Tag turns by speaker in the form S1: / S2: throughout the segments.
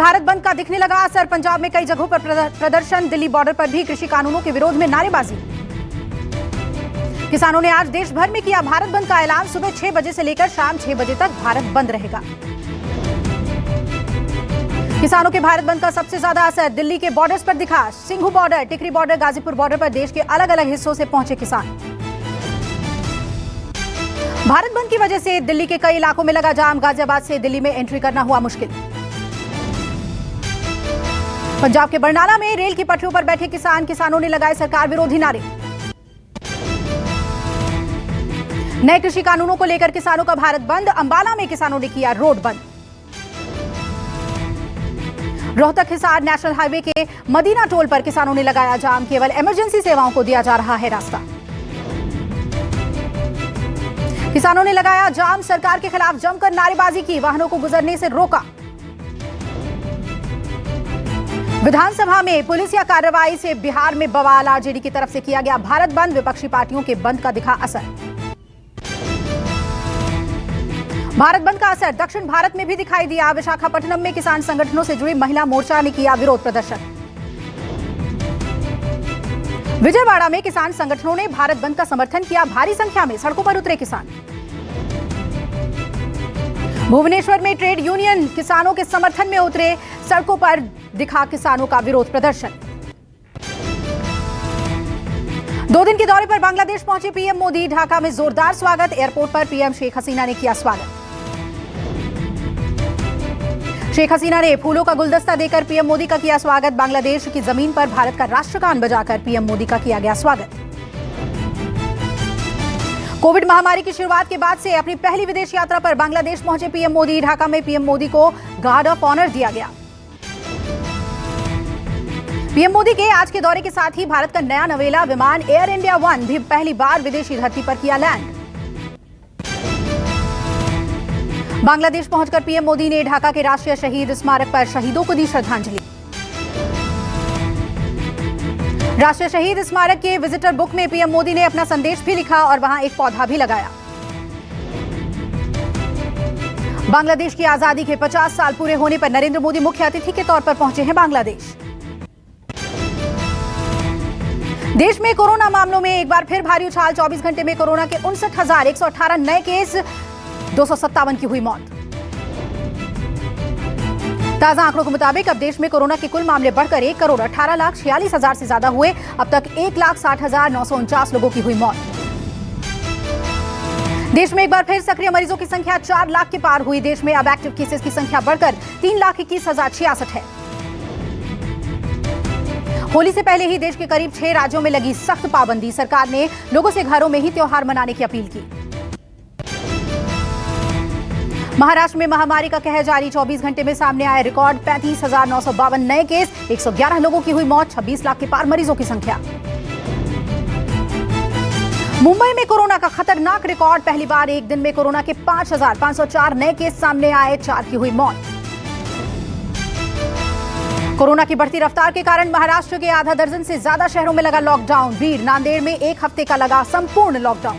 S1: भारत बंद का दिखने लगा असर। पंजाब में कई जगहों पर प्रदर्शन, दिल्ली बॉर्डर पर भी कृषि कानूनों के विरोध में नारेबाजी। किसानों ने आज देश भर में किया भारत बंद का ऐलान। सुबह 6 बजे से लेकर शाम 6 बजे तक भारत बंद रहेगा। किसानों के भारत बंद का सबसे ज्यादा असर दिल्ली के बॉर्डर्स पर दिखा। सिंघू बॉर्डर, टिकरी बॉर्डर, गाजीपुर बॉर्डर पर देश के अलग अलग हिस्सों से पहुंचे किसान। भारत बंद की वजह से दिल्ली के कई इलाकों में लगा जाम। गाजियाबाद से दिल्ली में एंट्री करना हुआ मुश्किल। पंजाब के बरनाला में रेल की पटरियों पर बैठे किसानों ने लगाए सरकार विरोधी नारे। नए कृषि कानूनों को लेकर किसानों का भारत बंद। अंबाला में किसानों ने किया रोड बंद। रोहतक हिसार नेशनल हाईवे के मदीना टोल पर किसानों ने लगाया जाम। केवल इमरजेंसी सेवाओं को दिया जा रहा है रास्ता। किसानों ने लगाया जाम, सरकार के खिलाफ जमकर नारेबाजी की, वाहनों को गुजरने से रोका। विधानसभा में पुलिस या कार्रवाई से बिहार में बवाल। आरजेडी की तरफ से किया गया भारत बंद। विपक्षी पार्टियों के बंद का दिखा असर। भारत बंद का असर दक्षिण भारत में भी दिखाई दिया। विशाखापट्टनम में किसान संगठनों से जुड़ी महिला मोर्चा ने किया विरोध प्रदर्शन। विजयवाड़ा में किसान संगठनों ने भारत बंद का समर्थन किया। भारी संख्या में सड़कों पर उतरे किसान। भुवनेश्वर में ट्रेड यूनियन किसानों के समर्थन में उतरे। सड़कों पर दिखा किसानों का विरोध प्रदर्शन। 2 दिन के दौरे पर बांग्लादेश पहुंचे पीएम मोदी। ढाका में जोरदार स्वागत। एयरपोर्ट पर पीएम शेख हसीना ने किया स्वागत। शेख हसीना ने फूलों का गुलदस्ता देकर पीएम मोदी का किया स्वागत। बांग्लादेश की जमीन पर भारत का राष्ट्रगान बजाकर पीएम मोदी का किया गया स्वागत। कोविड महामारी की शुरुआत के बाद से अपनी पहली विदेश यात्रा पर बांग्लादेश पहुंचे पीएम मोदी। ढाका में पीएम मोदी को गार्ड ऑफ ऑनर दिया गया। पीएम मोदी के आज के दौरे के साथ ही भारत का नया नवेला विमान एयर इंडिया 1 भी पहली बार विदेशी धरती पर किया लैंड। बांग्लादेश पहुंचकर पीएम मोदी ने ढाका के राष्ट्रीय शहीद स्मारक पर शहीदों को दी श्रद्धांजलि। राष्ट्रीय शहीद स्मारक के विजिटर बुक में पीएम मोदी ने अपना संदेश भी लिखा और वहां एक पौधा भी लगाया। बांग्लादेश की आजादी के 50 साल पूरे होने पर नरेंद्र मोदी मुख्य अतिथि के तौर पर पहुंचे हैं बांग्लादेश। देश में कोरोना मामलों में एक बार फिर भारी उछाल। 24 घंटे में कोरोना के 59,118 नए केस, 257 की हुई मौत। ताजा आंकड़ों के मुताबिक अब देश में कोरोना के कुल मामले बढ़कर 1,18,46,000 से ज्यादा हुए। अब तक 1,60,949 लोगों की हुई मौत। देश में एक बार फिर सक्रिय मरीजों की संख्या 4 लाख के पार हुई। देश में अब एक्टिव केसेस की संख्या बढ़कर 3,21,066 है। होली से पहले ही देश के करीब 6 राज्यों में लगी सख्त पाबंदी। सरकार ने लोगों से घरों में ही त्योहार मनाने की अपील की। महाराष्ट्र में महामारी का कहर जारी। 24 घंटे में सामने आए रिकॉर्ड 35,952 नए केस, 111 लोगों की हुई मौत। 26 लाख के पार मरीजों की संख्या। मुंबई में कोरोना का खतरनाक रिकॉर्ड। पहली बार एक दिन में कोरोना के 5,504 नए केस सामने आए, 4 की हुई मौत। कोरोना की बढ़ती रफ्तार के कारण महाराष्ट्र के आधा दर्जन से ज्यादा शहरों में लगा लॉकडाउन। बीड़, नांदेड़ में 1 हफ्ते का लगा संपूर्ण लॉकडाउन।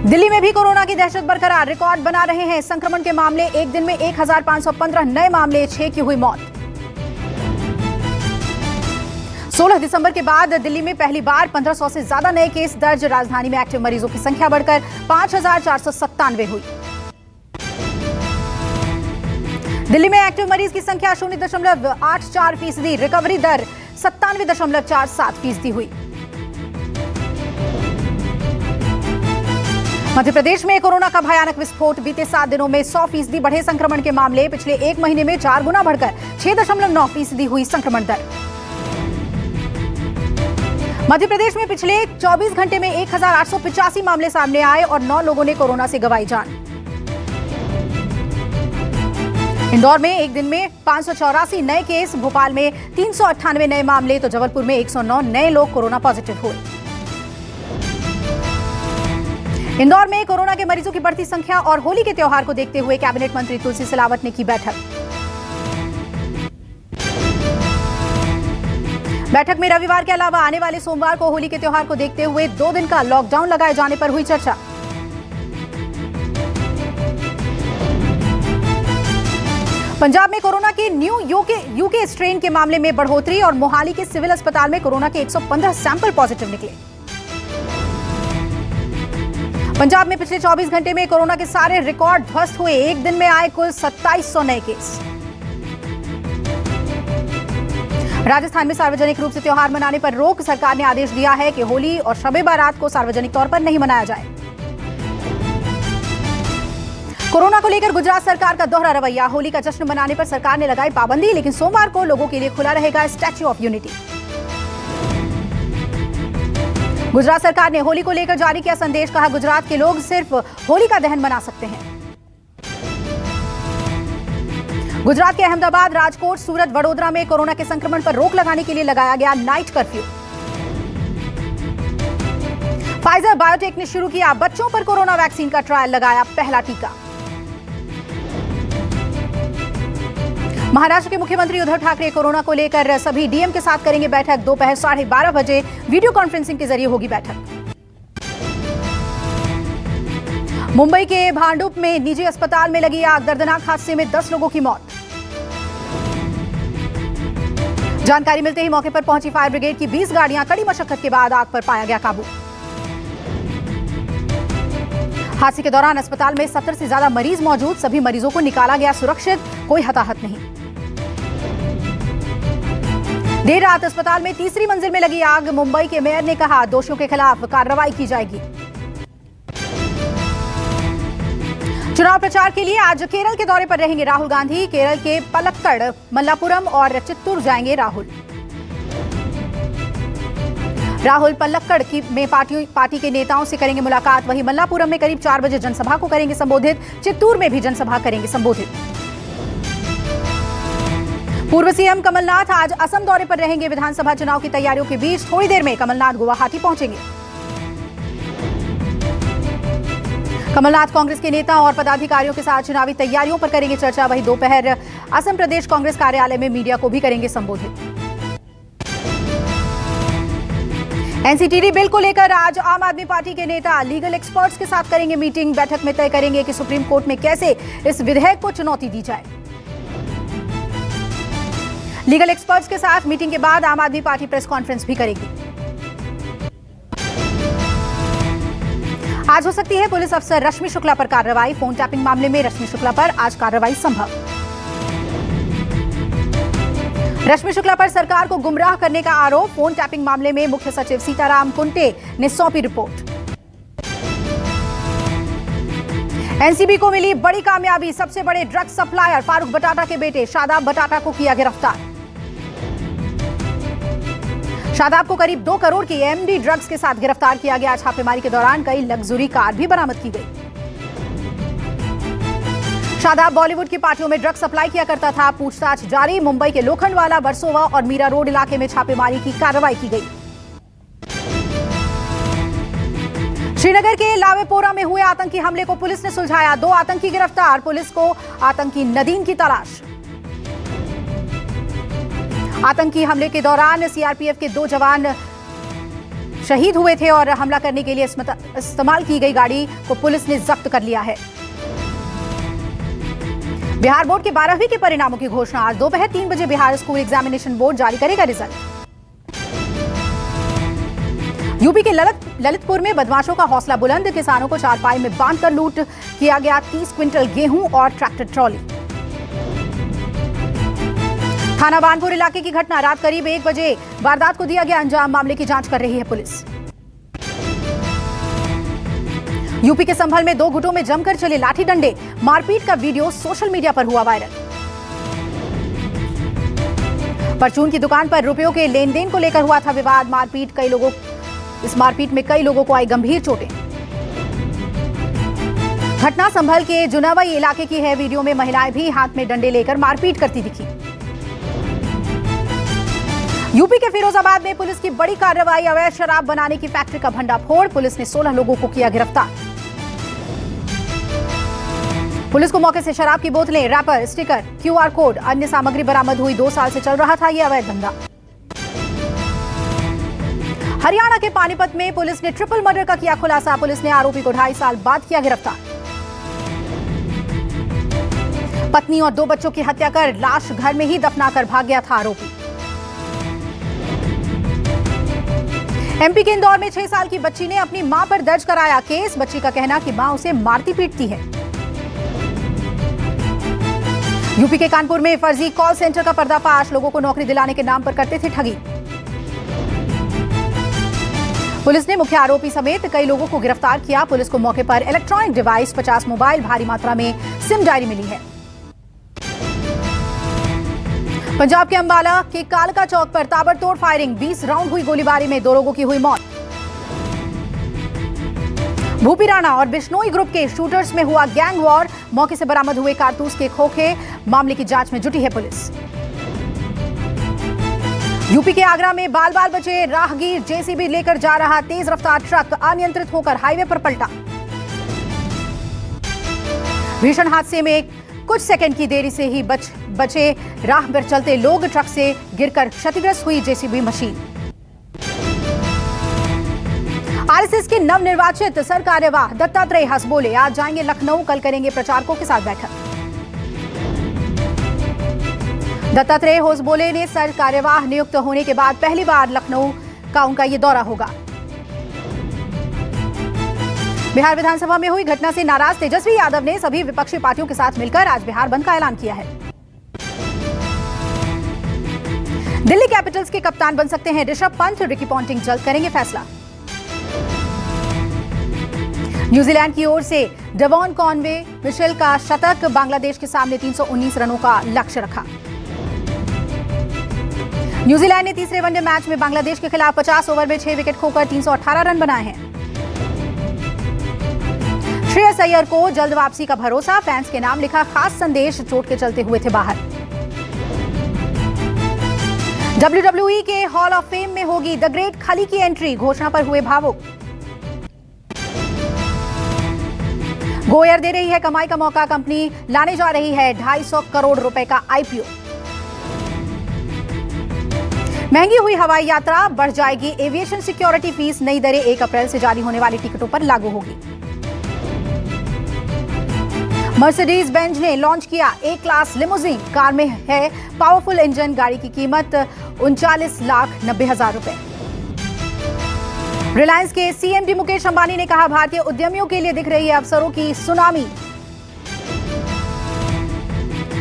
S1: दिल्ली में भी कोरोना की दहशत बरकरार। रिकॉर्ड बना रहे हैं संक्रमण के मामले। एक दिन में 1,515 नए मामले, 6 की हुई मौत। 16 दिसंबर के बाद दिल्ली में पहली बार 1500 से ज्यादा नए केस दर्ज। राजधानी में एक्टिव मरीजों की संख्या बढ़कर 5,497 हुई। दिल्ली में एक्टिव मरीज की संख्या 0.84%। रिकवरी दर 97.47% हुई। मध्य प्रदेश में कोरोना का भयानक विस्फोट। बीते 7 दिनों में 100% बढ़े संक्रमण के मामले। पिछले 1 महीने में 4 गुना बढ़कर 6.9% हुई संक्रमण दर। मध्य प्रदेश में पिछले 24 घंटे में 1,885 मामले सामने आए और 9 लोगों ने कोरोना से गंवाई जान। इंदौर में एक दिन में 584 नए केस। भोपाल में 398 नए मामले तो जबलपुर में 109 नए लोग कोरोना पॉजिटिव हुए। इंदौर में कोरोना के मरीजों की बढ़ती संख्या और होली के त्योहार को देखते हुए कैबिनेट मंत्री तुलसी सिलावट ने की बैठक। बैठक में रविवार के अलावा आने वाले सोमवार को होली के त्योहार को देखते हुए 2 दिन का लॉकडाउन लगाए जाने पर हुई चर्चा। पंजाब में कोरोना के न्यू यूके स्ट्रेन के मामले में बढ़ोतरी और मोहाली के सिविल अस्पताल में कोरोना के 115 सैंपल पॉजिटिव निकले। पंजाब में पिछले 24 घंटे में कोरोना के सारे रिकॉर्ड ध्वस्त हुए। एक दिन में आए कुल 2700 नए केस। राजस्थान में सार्वजनिक रूप से त्योहार मनाने पर रोक। सरकार ने आदेश दिया है कि होली और शबे बारात को सार्वजनिक तौर पर नहीं मनाया जाए। कोरोना को लेकर गुजरात सरकार का दोहरा रवैया। होली का जश्न मनाने पर सरकार ने लगाई पाबंदी, लेकिन सोमवार को लोगों के लिए खुला रहेगा स्टैच्यू ऑफ यूनिटी। गुजरात सरकार ने होली को लेकर जारी किया संदेश। कहा, गुजरात के लोग सिर्फ होली का दहन मना सकते हैं। गुजरात के अहमदाबाद, राजकोट, सूरत, वडोदरा में कोरोना के संक्रमण पर रोक लगाने के लिए लगाया गया नाइट कर्फ्यू। फाइजर बायोटेक ने शुरू किया बच्चों पर कोरोना वैक्सीन का ट्रायल, लगाया पहला टीका। महाराष्ट्र के मुख्यमंत्री उद्धव ठाकरे कोरोना को लेकर सभी डीएम के साथ करेंगे बैठक। दोपहर 12:30 बजे वीडियो कॉन्फ्रेंसिंग के जरिए होगी बैठक। मुंबई के भांडुप में निजी अस्पताल में लगी आग। दर्दनाक हादसे में 10 लोगों की मौत। जानकारी मिलते ही मौके पर पहुंची फायर ब्रिगेड की 20 गाड़ियां। कड़ी मशक्कत के बाद आग पर पाया गया काबू। हादसे के दौरान अस्पताल में 70 से ज्यादा मरीज मौजूद। सभी मरीजों को निकाला गया सुरक्षित, कोई हताहत नहीं। देर रात अस्पताल में तीसरी मंजिल में लगी आग। मुंबई के मेयर ने कहा, दोषियों के खिलाफ कार्रवाई की जाएगी। चुनाव प्रचार के लिए आज केरल के दौरे पर रहेंगे राहुल गांधी। केरल के पलक्कड़, मल्लापुरम और चित्तूर जाएंगे राहुल पलक्कड़ में पार्टी के नेताओं से करेंगे मुलाकात। वहीं मल्लापुरम में करीब 4 बजे जनसभा को करेंगे संबोधित। चित्तूर में भी जनसभा करेंगे संबोधित। पूर्व सीएम कमलनाथ आज असम दौरे पर रहेंगे। विधानसभा चुनाव की तैयारियों के बीच थोड़ी देर में कमलनाथ गुवाहाटी पहुंचेंगे। कमलनाथ कांग्रेस के नेता और पदाधिकारियों के साथ चुनावी तैयारियों पर करेंगे चर्चा। वहीं दोपहर असम प्रदेश कांग्रेस कार्यालय में मीडिया को भी करेंगे संबोधित। एनसीटीडी बिल को लेकर आज आम आदमी पार्टी के नेता लीगल एक्सपर्ट्स के साथ करेंगे मीटिंग। बैठक में तय करेंगे कि सुप्रीम कोर्ट में कैसे इस विधेयक को चुनौती दी जाए। लीगल एक्सपर्ट्स के साथ मीटिंग के बाद आम आदमी पार्टी प्रेस कॉन्फ्रेंस भी करेगी। आज हो सकती है पुलिस अफसर रश्मि शुक्ला पर कार्रवाई। फोन टैपिंग मामले में रश्मि शुक्ला पर आज कार्रवाई संभव। रश्मि शुक्ला पर सरकार को गुमराह करने का आरोप। फोन टैपिंग मामले में मुख्य सचिव सीताराम कुंटे ने सौंपी रिपोर्ट। एनसीबी को मिली बड़ी कामयाबी। सबसे बड़े ड्रग्स सप्लायर फारूक बटाटा के बेटे शादाब बटाटा को किया गिरफ्तार। शादाब को करीब 2 करोड़ की एमडी ड्रग्स के साथ गिरफ्तार किया गया। छापेमारी के दौरान कई लग्जरी कार भी बरामद की गई। शादाब बॉलीवुड की पार्टियों में ड्रग्स सप्लाई किया करता था। पूछताछ जारी। मुंबई के लोखंडवाला, बरसोवा और मीरा रोड इलाके में छापेमारी की कार्रवाई की गई। श्रीनगर के लावेपोरा में हुए आतंकी हमले को पुलिस ने सुलझाया। 2 आतंकी गिरफ्तार। पुलिस को आतंकी नदीम की तलाश। आतंकी हमले के दौरान सीआरपीएफ के 2 जवान शहीद हुए थे और हमला करने के लिए इस्तेमाल की गई गाड़ी को पुलिस ने जब्त कर लिया है। बिहार बोर्ड के 12वीं के परिणामों की घोषणा। आज दोपहर 3 बजे बिहार स्कूल एग्जामिनेशन बोर्ड जारी करेगा रिजल्ट। यूपी के ललितपुर में बदमाशों का हौसला बुलंद। किसानों को चारपाई में बांधकर लूट किया गया 30 क्विंटल गेहूं और ट्रैक्टर ट्रॉली। थाना बानपुर इलाके की घटना। रात करीब 1 बजे वारदात को दिया गया अंजाम। मामले की जांच कर रही है पुलिस। यूपी के संभल में 2 गुटों में जमकर चले लाठी डंडे। मारपीट का वीडियो सोशल मीडिया पर हुआ वायरल। परचून की दुकान पर रुपयों के लेन देन को लेकर हुआ था विवाद। इस मारपीट में कई लोगों को आई गंभीर चोटें। घटना संभल के जुनावई इलाके की है। वीडियो में महिलाएं भी हाथ में डंडे लेकर मारपीट करती दिखी। यूपी के फिरोजाबाद में पुलिस की बड़ी कार्रवाई। अवैध शराब बनाने की फैक्ट्री का भंडाफोड़। पुलिस ने 16 लोगों को किया गिरफ्तार। पुलिस को मौके से शराब की बोतलें, रैपर, स्टिकर, क्यूआर कोड, अन्य सामग्री बरामद हुई। 2 साल से चल रहा था यह अवैध धंधा। हरियाणा के पानीपत में पुलिस ने ट्रिपल मर्डर का किया खुलासा। पुलिस ने आरोपी को 2.5 साल बाद किया गिरफ्तार। पत्नी और 2 बच्चों की हत्या कर लाश घर में ही दफनाकर भाग गया था आरोपी। एमपी के इंदौर में 6 साल की बच्ची ने अपनी मां पर दर्ज कराया केस। बच्ची का कहना कि मां उसे मारती पीटती है। यूपी के कानपुर में फर्जी कॉल सेंटर का पर्दाफाश। लोगों को नौकरी दिलाने के नाम पर करते थे ठगी। पुलिस ने मुख्य आरोपी समेत कई लोगों को गिरफ्तार किया। पुलिस को मौके पर इलेक्ट्रॉनिक डिवाइस, 50 मोबाइल, भारी मात्रा में सिम डायरी मिली है। पंजाब के अंबाला के कालका चौक पर ताबड़तोड़ फायरिंग, 20 राउंड हुई गोलीबारी में 2 लोगों की हुई मौत। भूपी राणा और बिश्नोई ग्रुप के शूटर्स में हुआ गैंग वॉर। मौके से बरामद हुए कारतूस के खोखे। मामले की जांच में जुटी है पुलिस। यूपी के आगरा में बाल बाल बचे राहगीर। जेसीबी लेकर जा रहा तेज रफ्तार ट्रक अनियंत्रित होकर हाईवे पर पलटा। भीषण हादसे में कुछ सेकंड की देरी से ही बचे राह पर चलते लोग। ट्रक से गिरकर क्षतिग्रस्त हुई जेसीबी मशीन। आरएसएस के नवनिर्वाचित सरकार्यवाह दत्तात्रेय हसबोले आज जाएंगे लखनऊ। कल करेंगे प्रचारकों के साथ बैठक। दत्तात्रेय होसबोले ने सरकार्यवाह नियुक्त होने के बाद पहली बार लखनऊ का उनका ये दौरा होगा। बिहार विधानसभा में हुई घटना से नाराज तेजस्वी यादव ने सभी विपक्षी पार्टियों के साथ मिलकर आज बिहार बंद का ऐलान किया है। दिल्ली कैपिटल्स के कप्तान बन सकते हैं ऋषभ पंत। रिकी पॉन्टिंग जल्द करेंगे फैसला। न्यूजीलैंड की ओर से डेवॉन कॉनवे मिशेल का शतक। बांग्लादेश के सामने 319 रनों का लक्ष्य रखा। न्यूजीलैंड ने तीसरे वनडे मैच में बांग्लादेश के खिलाफ 50 ओवर में 6 विकेट खोकर 318 रन बनाए हैं। श्रेयस अय्यर को जल्द वापसी का भरोसा। फैंस के नाम लिखा खास संदेश। चोट के चलते हुए थे बाहर। WWE के हॉल ऑफ फेम में होगी द ग्रेट खली की एंट्री। घोषणा पर हुए भावुक। गोयर दे रही है कमाई का मौका। कंपनी लाने जा रही है 250 करोड़ रुपए का आईपीओ। महंगी हुई हवाई यात्रा, बढ़ जाएगी एविएशन सिक्योरिटी फीस। नई दरें 1 अप्रैल से जारी होने वाली टिकटों पर लागू होगी। मर्सिडीज बेंज ने लॉन्च किया ए क्लास लिमोजिन। कार में है पावरफुल इंजन। गाड़ी की कीमत 39,90,000 रुपए। रिलायंस के सीएमडी मुकेश अंबानी ने कहा भारतीय उद्यमियों के लिए दिख रही है अवसरों की सुनामी।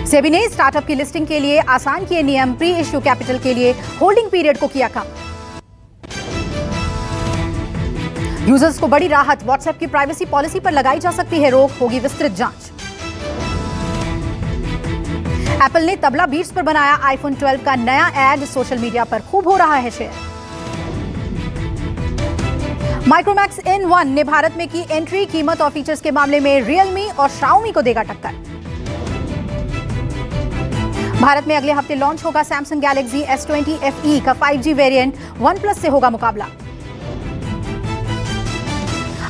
S1: सेबी ने स्टार्टअप की लिस्टिंग के लिए आसान किए नियम। प्री इश्यू कैपिटल के लिए होल्डिंग पीरियड को किया कम। यूजर्स को बड़ी राहत। व्हाट्सएप की प्राइवेसी पॉलिसी पर लगाई जा सकती है रोक। होगी विस्तृत जांच। एप्पल ने तबला बीट्स पर बनाया आईफोन 12 का नया एड। सोशल मीडिया पर खूब हो रहा है शेयर। माइक्रोमैक्स N1 ने भारत में की एंट्री। कीमत और फीचर्स के मामले में रियलमी और शाओमी को देगा टक्कर। भारत में अगले हफ्ते लॉन्च होगा सैमसंग गैलेक्सी S20 FE का 5G वेरिएंट। OnePlus से होगा मुकाबला।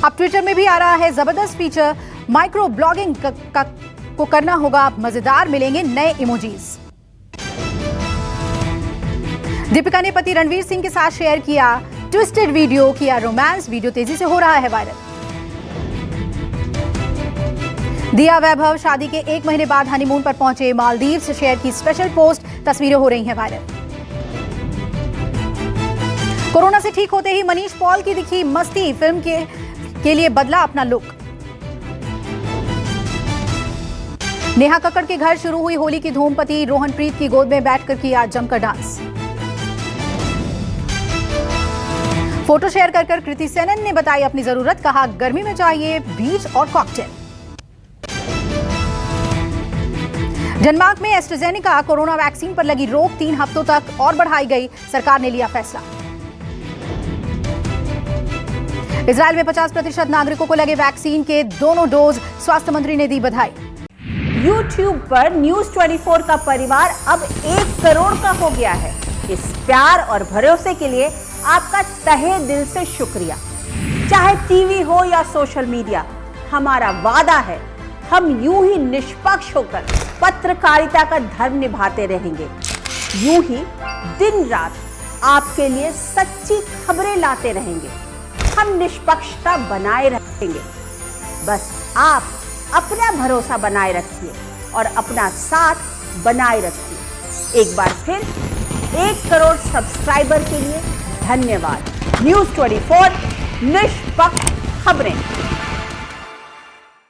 S1: अब ट्विटर में भी आ रहा है जबरदस्त फीचर। माइक्रो ब्लॉगिंग को करना होगा मजेदार। मिलेंगे नए इमोजीज। दीपिका ने पति रणवीर सिंह के साथ शेयर किया ट्विस्टेड वीडियो। किया रोमांस। वीडियो तेजी से हो रहा है वायरल। दिया वैभव शादी के 1 महीने बाद हनीमून पर पहुंचे मालदीव से। शेयर की स्पेशल पोस्ट। तस्वीरें हो रही हैं वायरल। कोरोना से ठीक होते ही मनीष पॉल की दिखी मस्ती। फिल्म के लिए बदला अपना लुक। नेहा कक्कड़ के घर शुरू हुई होली की धूम। पति रोहनप्रीत की गोद में बैठकर किया जमकर डांस। फोटो शेयर कर कृति सेनन ने बताई अपनी जरूरत। कहा गर्मी में चाहिए बीच और कॉकटेल। डेनमार्क में एस्ट्राजेनेका कोरोना वैक्सीन पर लगी रोक 3 हफ्तों तक और बढ़ाई गई। सरकार ने लिया फैसला। इजराइल में 50% नागरिकों को लगे वैक्सीन के दोनों डोज। स्वास्थ्य मंत्री ने दी बधाई।
S2: YouTube पर न्यूज 24 का परिवार अब 1 करोड़ का हो गया है। इस प्यार और भरोसे के लिए आपका तहे दिल से शुक्रिया। चाहे टीवी हो या सोशल मीडिया, हमारा वादा है हम यूं ही निष्पक्ष होकर पत्रकारिता का धर्म निभाते रहेंगे। यूं ही दिन रात आपके लिए सच्ची खबरें लाते रहेंगे। हम निष्पक्षता बनाए रखेंगे। बस आप अपना भरोसा बनाए रखिए। और अपना साथ बनाए रखिए। एक बार फिर 1 करोड़ सब्सक्राइबर के लिए धन्यवाद। न्यूज़ 24 निष्पक्ष खबरें।